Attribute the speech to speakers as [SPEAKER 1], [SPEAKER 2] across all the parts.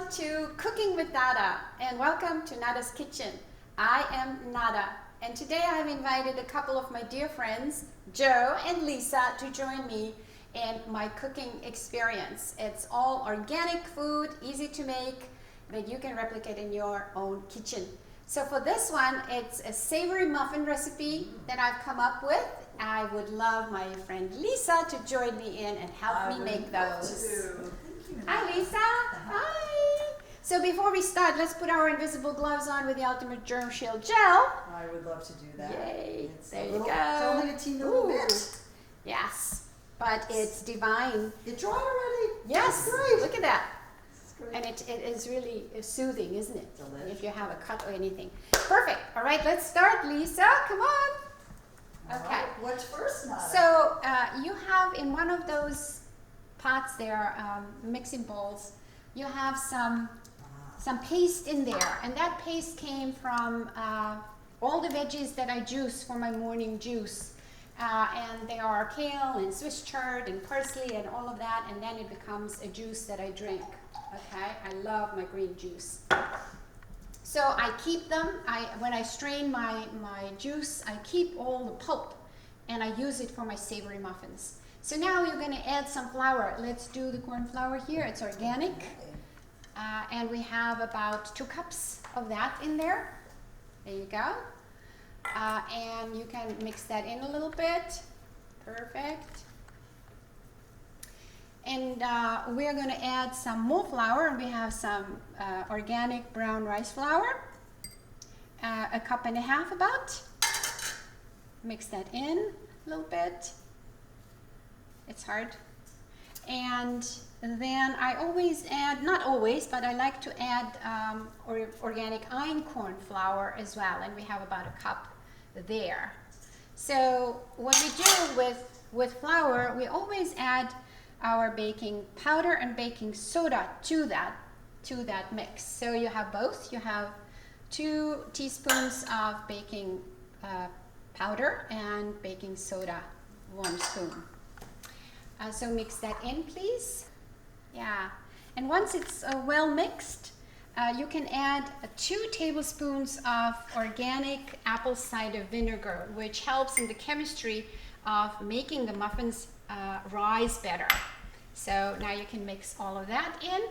[SPEAKER 1] Welcome to Cooking with Nada and welcome to Nada's Kitchen. I am Nada and today I've invited a couple of my dear friends, Joe and Lisa, to join me in my cooking experience. It's all organic food, easy to make, that you can replicate in your own kitchen. So for this one, it's a savory muffin recipe that I've come up with. I would love my friend Lisa to join me in and help me make those. Hi Lisa. Hi. So before we start, let's put our invisible gloves on with the Ultimate Germ Shield Gel.
[SPEAKER 2] I would love to do that.
[SPEAKER 1] Yay. There you go.
[SPEAKER 2] It's only a teeny little bit.
[SPEAKER 1] Yes, but it's divine.
[SPEAKER 2] It dried already.
[SPEAKER 1] Yes,
[SPEAKER 2] great.
[SPEAKER 1] Look at that.
[SPEAKER 2] Great.
[SPEAKER 1] And it is really soothing, isn't it?
[SPEAKER 2] Delicious.
[SPEAKER 1] If you have a cut or anything. Perfect. All right, let's start, Lisa. Come on. Okay.
[SPEAKER 2] All right. What's first, Nada?
[SPEAKER 1] So you have in one of those pots there, mixing bowls, you have some paste in there, and that paste came from all the veggies that I juice for my morning juice. And they are kale and Swiss chard and parsley and all of that, and then it becomes a juice that I drink. Okay, I love my green juice. So I keep them, when I strain my juice, I keep all the pulp and I use it for my savory muffins. So now you're going to add some flour. Let's do the corn flour here. It's organic. And we have about 2 cups of that in there. There you go. And you can mix that in a little bit. Perfect. And we're going to add some more flour. We have some organic brown rice flour, 1.5 cups about. Mix that in a little bit. It's hard. And then I always add, not always, but I like to add organic einkorn flour as well. And we have about 1 cup there. So what we do with flour, we always add our baking powder and baking soda to that mix. So you have both. You have 2 teaspoons of baking powder and baking soda, 1 spoon. So mix that in, please. Yeah. And once it's well mixed, you can add 2 tablespoons of organic apple cider vinegar, which helps in the chemistry of making the muffins rise better. So now you can mix all of that in.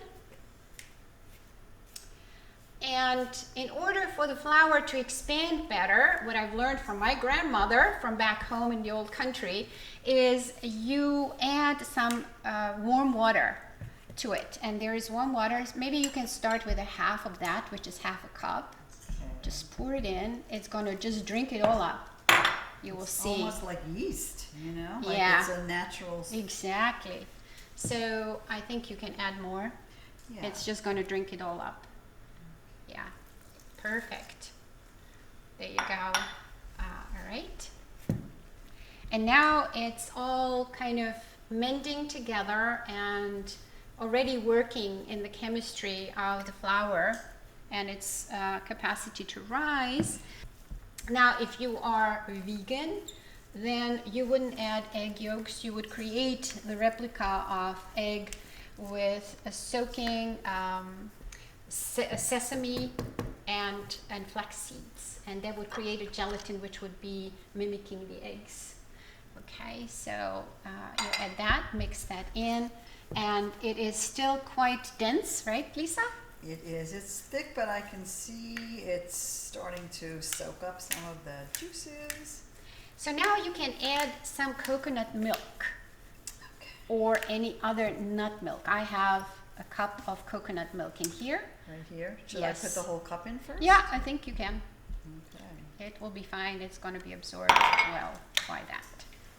[SPEAKER 1] And in order for the flour to expand better, what I've learned from my grandmother from back home in the old country is you add some warm water to it. And there is warm water. Maybe you can start with 1/2 of that, which is 1/2 cup. Just pour it in. It's going to just drink it all up. You will see.
[SPEAKER 2] Almost like yeast, you know? Like
[SPEAKER 1] yeah.
[SPEAKER 2] It's a natural.
[SPEAKER 1] Exactly. So I think you can add more.
[SPEAKER 2] Yeah.
[SPEAKER 1] It's just going to drink it all up. Yeah. Perfect. There you go. All right. And now it's all kind of mending together and already working in the chemistry of the flour and its capacity to rise. Now, if you are vegan, then you wouldn't add egg yolks. You would create the replica of egg with a soaking sesame and flax seeds, and that would create a gelatin which would be mimicking the eggs. Okay, so you add that, mix that in, and it is still quite dense, right, Lisa?
[SPEAKER 2] It is. It's thick, but I can see it's starting to soak up some of the juices.
[SPEAKER 1] So now you can add some coconut milk or any other nut milk. I have 1 cup of coconut milk in here.
[SPEAKER 2] Right here? Should
[SPEAKER 1] Yes.
[SPEAKER 2] I put the whole cup in first?
[SPEAKER 1] Yeah, I think you can.
[SPEAKER 2] Okay.
[SPEAKER 1] It will be fine. It's going to be absorbed well by that.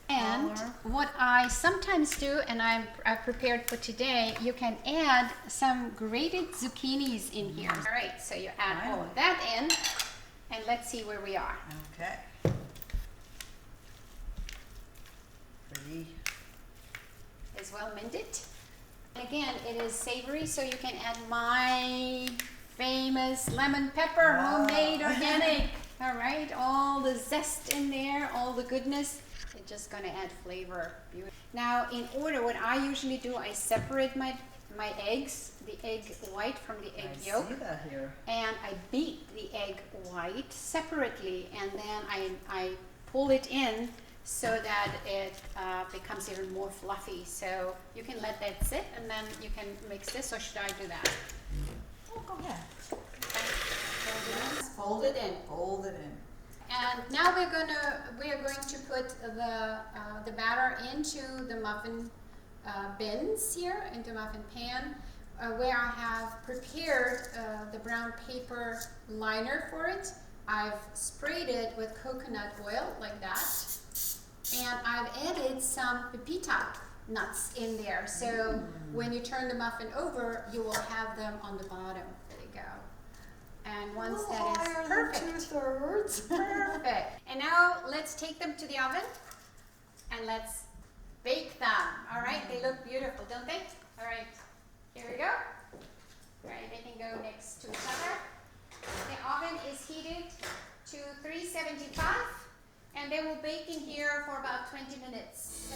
[SPEAKER 1] And what I sometimes do, and I've prepared for today, you can add some grated zucchinis in here. All right, so you add all of that in, and let's see where we are.
[SPEAKER 2] Okay. Pretty.
[SPEAKER 1] Is well mended. Again, it is savory, so you can add my famous lemon pepper, homemade, organic. All right, all the zest in there, all the goodness. It's just going to add flavor. Now, in order, what I usually do, I separate my my eggs, the egg white from the egg
[SPEAKER 2] I
[SPEAKER 1] yolk.
[SPEAKER 2] see that here.
[SPEAKER 1] And I beat the egg white separately, and then I pull it in so that it becomes even more fluffy. So you can let that sit, and then you can mix this, or should I do that?
[SPEAKER 2] Oh, go ahead.
[SPEAKER 1] Okay. Fold it in.
[SPEAKER 2] Fold it in.
[SPEAKER 1] And now we are going to put the batter into the muffin bins here, into muffin pan, where I have prepared the brown paper liner for it. I've sprayed it with coconut oil like that, and I've added some pepita nuts in there. So when you turn the muffin over, you will have them on the bottom. There you go. And once that is perfect.
[SPEAKER 2] 2/3.
[SPEAKER 1] Perfect. And now let's take them to the oven and let's bake them. All right, they look beautiful, don't they? All right, here we go. All right, they can go next to each other. The oven is heated to 375, and they will bake in here for about 20 minutes.